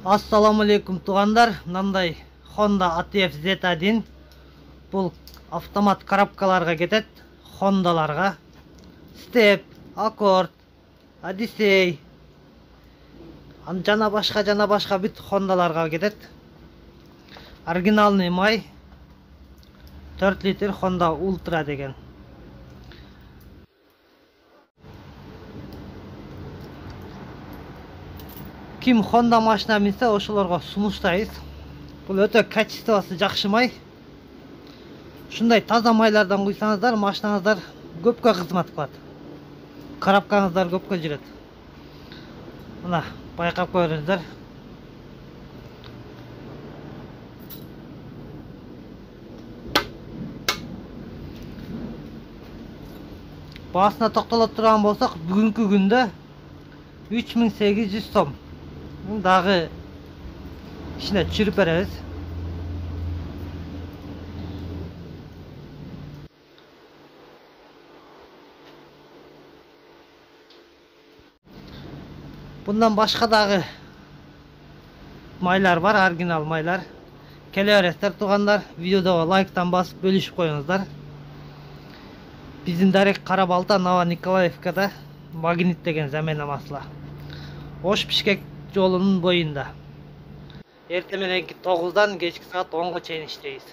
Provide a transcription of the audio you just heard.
Assalamu alaikum туғандар. Мынандай Honda ATF Z1 бұл автомат коробкаларға кетет. Хондаларға Step, Accord, Odyssey жана башка бүт Хондаларға кетет. Оригиналный май 4 литр Honda Ultra деген. Ким Honda машина минсе, ошолорго сунуштайбыз. Бул өтө качествосы жакшы май. Ушундай таза майлардан куйсаңыздар, машинаңыздар көпкө кызмат кылат. Коробкаңыздар көпкө жүрөт. Мына байкап көрүңүздөр. Басына токтоло турган болсок, бүгүнкү күндө 3800 сом. Дагы ичине түшүрүп беребиз. Bundan башка дагы майлар бар, оригинал майлар. Келе бересиздер тугандар, видеодо лайктан басып бөлүшүп коюңуздар. Биздин Дарек Кара-Балта, Нова Николаевкада Магнит деген замена масла. Ош-Бишкек жолунун боюнда. Эртең мененки 9-дан кечки саат 10-га чейин иштейбиз.